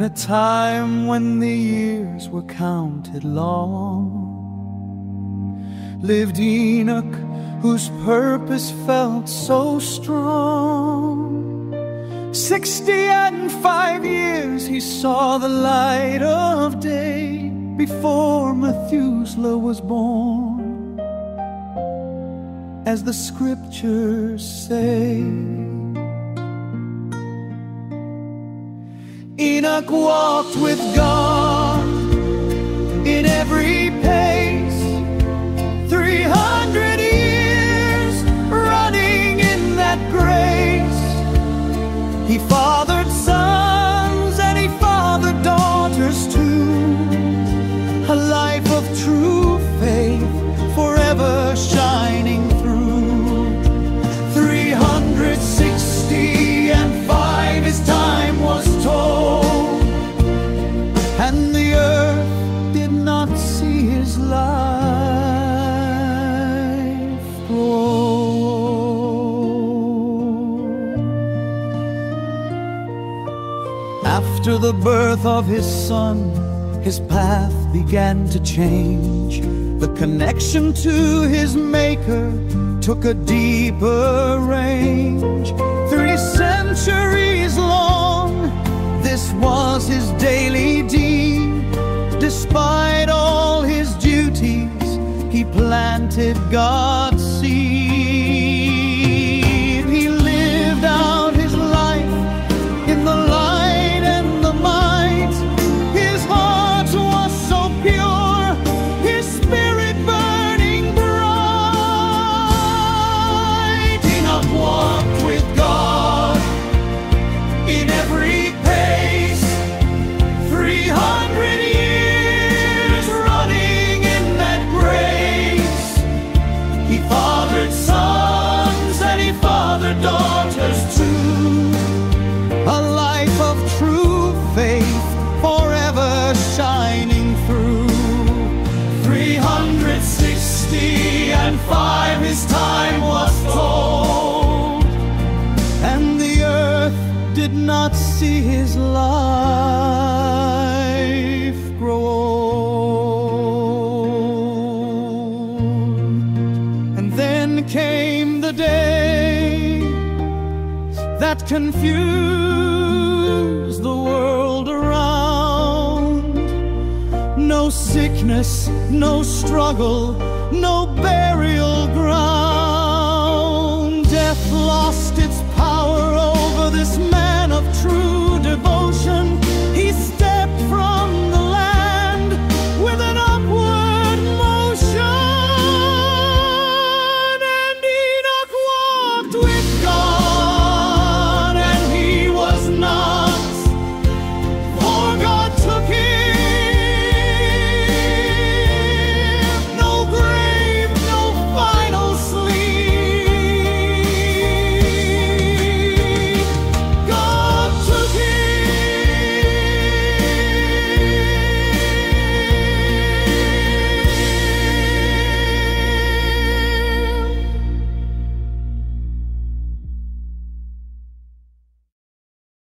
a time when the years were counted long, lived Enoch, whose purpose felt so strong. 65 years he saw the light of day before Methuselah was born, as the scriptures say. Enoch walked with God in every pace, 300 years running in that grace. He fathered sons and he fathered daughters too, a life of true faith forever shining through. 365 his time was told, and the earth did not see his life grow. After the birth of his son, his path began to change. The connection to his maker took a deeper range. 3 centuries long, this was his daily deed. Despite all his duties, he planted God's seed. He lived out his life in the light and the might. His heart was so pure, his spirit burning bright. Enoch walked with God in every pace, 300 years running in that grace. He fathered sons and he fathered daughters too, a life of true faith forever shining through. 365 his time was told, and the earth did not see his life grow old. And then came the day that confused the world around. No sickness, no struggle, no burial ground. Death lost its power over this man of true devotion.